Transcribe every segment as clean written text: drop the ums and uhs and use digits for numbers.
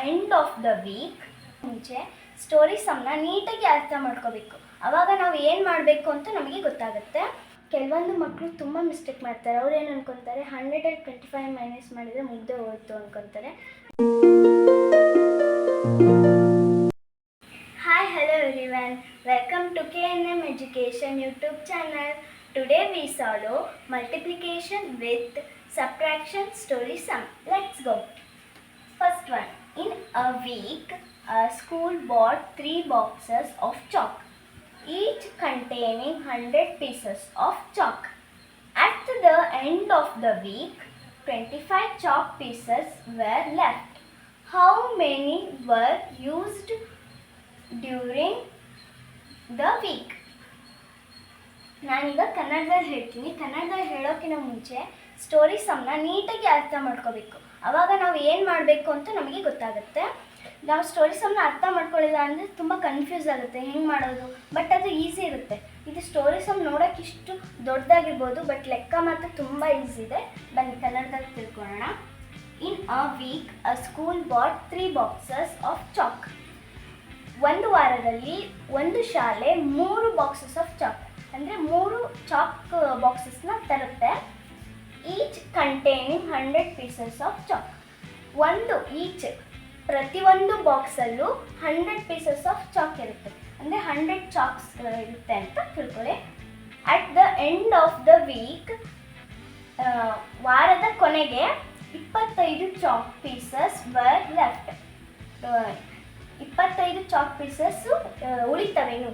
End of the weak ಮುಂಚೆ story ಸಮ್ನ ನೀಟಾಗಿ ಅರ್ಥ ಮಾಡ್ಕೋಬೇಕು. ಆವಾಗ ನಾವು ಏನು ಮಾಡಬೇಕು ಅಂತ ನಮಗೆ ಗೊತ್ತಾಗುತ್ತೆ. ಕೆಲವೊಂದು ಮಕ್ಕಳು ತುಂಬ ಮಿಸ್ಟೇಕ್ ಮಾಡ್ತಾರೆ. ಅವ್ರು ಏನು ಅನ್ಕೊತಾರೆ, 125 ಮೈನಸ್ ಮಾಡಿದರೆ ಮುಗ್ದೆ ಹೋಯ್ತು ಅನ್ಕೊತಾರೆ. Hi, hello everyone. Welcome to KNM Education YouTube channel. Today we solve multiplication with subtraction story sum. Let's go. First one. In a week, a school bought 3 boxes of chalk, each containing 100 pieces of chalk. At the end of the week, 25 chalk pieces were left. How many were used during the week? ನಾನೀಗ ಕನ್ನಡದಲ್ಲಿ ಹೇಳ್ತೀನಿ. ಕನ್ನಡದಲ್ಲಿ ಹೇಳೋಕ್ಕಿಂತ ಮುಂಚೆ story ಸಮ್ನ ನೀಟಾಗಿ ಅರ್ಥ ಮಾಡ್ಕೋಬೇಕು. ಆವಾಗ ನಾವು ಏನು ಮಾಡಬೇಕು ಅಂತ ನಮಗೆ ಗೊತ್ತಾಗುತ್ತೆ. ನಾವು ಸ್ಟೋರಿ ಸಮ್ನ ಅರ್ಥ ಮಾಡ್ಕೊಳ್ಳಿಲ್ಲ ಅಂದರೆ ತುಂಬ ಕನ್ಫ್ಯೂಸ್ ಆಗುತ್ತೆ, ಹೆಂಗೆ ಮಾಡೋದು. ಬಟ್ ಅದು ಈಸಿ ಇರುತ್ತೆ. ಇದು ಸ್ಟೋರಿ ಸಮ್ ನೋಡೋಕೆ ಇಷ್ಟು ದೊಡ್ಡದಾಗಿರ್ಬೋದು, ಬಟ್ ಲೆಕ್ಕ ಮಾತ್ರ ತುಂಬ ಈಸಿ ಇದೆ. ಬನ್ನಿ ಕನ್ನಡದಲ್ಲಿ ತಿಳ್ಕೊಳ್ಳೋಣ. In a week a school bought 3 boxes of chalk. ಒಂದು ವಾರದಲ್ಲಿ ಒಂದು ಶಾಲೆ 3 ಬಾಕ್ಸಸ್ ಆಫ್ ಚಾಕ್ ಅಂದರೆ 3 ಚಾಕ್ ಬಾಕ್ಸಸ್ನ ತರುತ್ತೆ. Each containing 100 pieces of chalk. Each ಪ್ರತಿಯೊಂದು ಬಾಕ್ಸಲ್ಲೂ 100 ಪೀಸಸ್ ಆಫ್ ಚಾಕ್ ಇರುತ್ತೆ, ಅಂದರೆ 100 ಚಾಕ್ಸ್ ಇರುತ್ತೆ ಅಂತ ತಿಳ್ಕೊಳ್ಳಿ. At the end of the week, ವಾರದ ಕೊನೆಗೆ 25 chalk pieces were left. 25 chalk pieces ಉಳಿತವೇನು?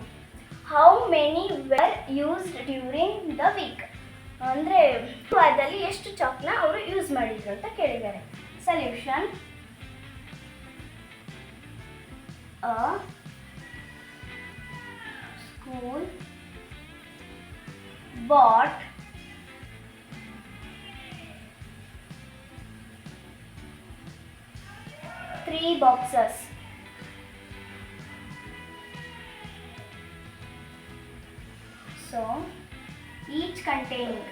How many were used during the week ಅಂದರೆ ವಾರದಲ್ಲಿ ಎಷ್ಟು ಚಾಕ್ನ ಅವರು ಯೂಸ್ ಮಾಡಿದ್ರು ಅಂತ ಕೇಳಿದ್ದಾರೆ. Solution: a school bought 3 boxes. So, each containing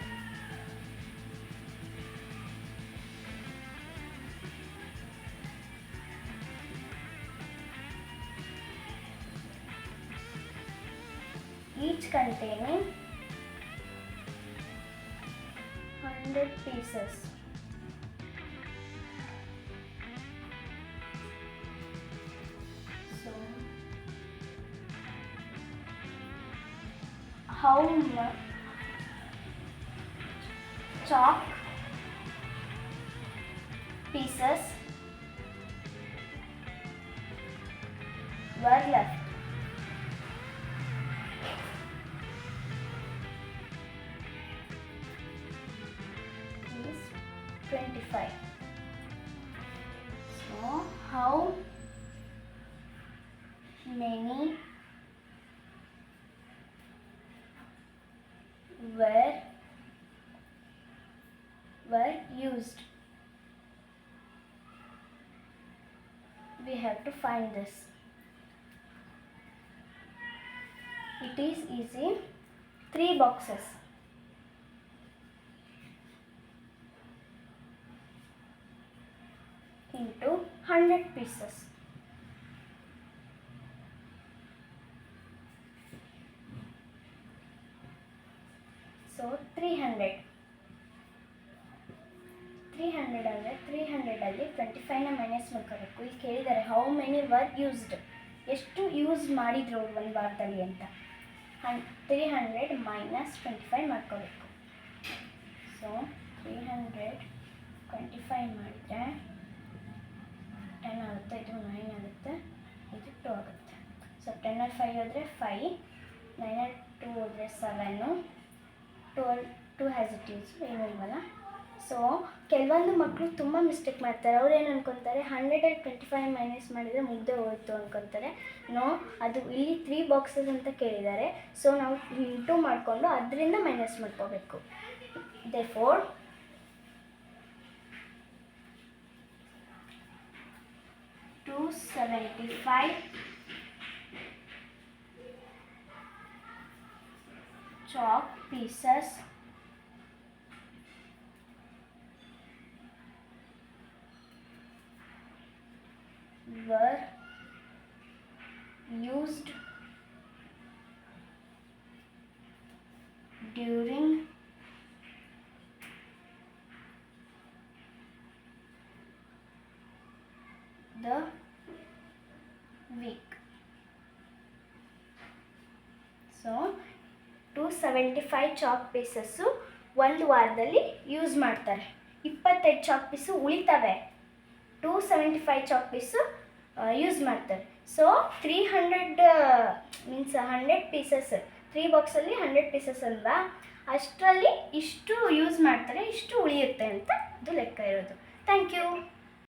each containing 100 pieces. So, how much chalk pieces were left? Is 25. So, how many were used? We have to find this. It is easy. 3 boxes into 100 pieces. So 300 ಅಂದರೆ 300ಅಲ್ಲಿ 25ನ minus ಮಾಡ್ಕೋಬೇಕು. ಇಲ್ಲಿ ಕೇಳಿದ್ದಾರೆ how many var used, ಎಷ್ಟು use ಮಾಡಿದ್ರು ಒಂದು ವಾರದಲ್ಲಿ ಅಂತ. 300 minus 25 ಮಾಡ್ಕೋಬೇಕು. ಸೊ 325 ಮಾಡಿದರೆ 10 ಆಗುತ್ತೆ, ಇದು 9 ಆಗುತ್ತೆ, ಇದು 2 ಆಗುತ್ತೆ. ಸೊ 10 5 ಹೋದರೆ 5, 9 2 ಹೋದರೆ 7, 2 ಹ್ಯಾಸ್ ಇಟ್ ಯೂಸ್ ಏನೂ ಇಲ್ವಲ್ಲ. ಸೊ ಕೆಲವೊಂದು ಮಕ್ಕಳು ತುಂಬ ಮಿಸ್ಟೇಕ್ ಮಾಡ್ತಾರೆ. ಅವ್ರು ಏನು ಅನ್ಕೊತಾರೆ, 125 ಮೈನಸ್ ಮಾಡಿದರೆ ಮುಗ್ದೆ ಹೋಯ್ತು ಅನ್ಕೊತಾರೆ. ನೋ, ಅದು ಇಲ್ಲಿ 3 ಬಾಕ್ಸಸ್ ಅಂತ ಕೇಳಿದ್ದಾರೆ. ಸೊ ನಾವು ಇಂಟು ಮಾಡಿಕೊಂಡು ಅದರಿಂದ ಮೈನಸ್ ಮಾಡ್ಕೋಬೇಕು. Therefore 275 chalk pieces were used during the week. So 275 chalk pieces ಒಂದು ವಾರದಲ್ಲಿ ಯೂಸ್ ಮಾಡ್ತಾರೆ. 25 ಚಾಕ್ ಪೀಸು ಉಳಿತವೆ. 275 ಚಾಕ್ ಪೀಸು ಯೂಸ್ ಮಾಡ್ತಾರೆ. ಸೊ 300 ಮೀನ್ಸ್ 100 ಪೀಸಸ್, 3 ಬಾಕ್ಸಲ್ಲಿ 100 ಪೀಸಸ್ ಅಲ್ವಾ, ಅಷ್ಟರಲ್ಲಿ ಇಷ್ಟು ಯೂಸ್ ಮಾಡ್ತಾರೆ, ಇಷ್ಟು ಉಳಿಯುತ್ತೆ ಅಂತ ಅದು ಲೆಕ್ಕ ಇರೋದು. Thank you.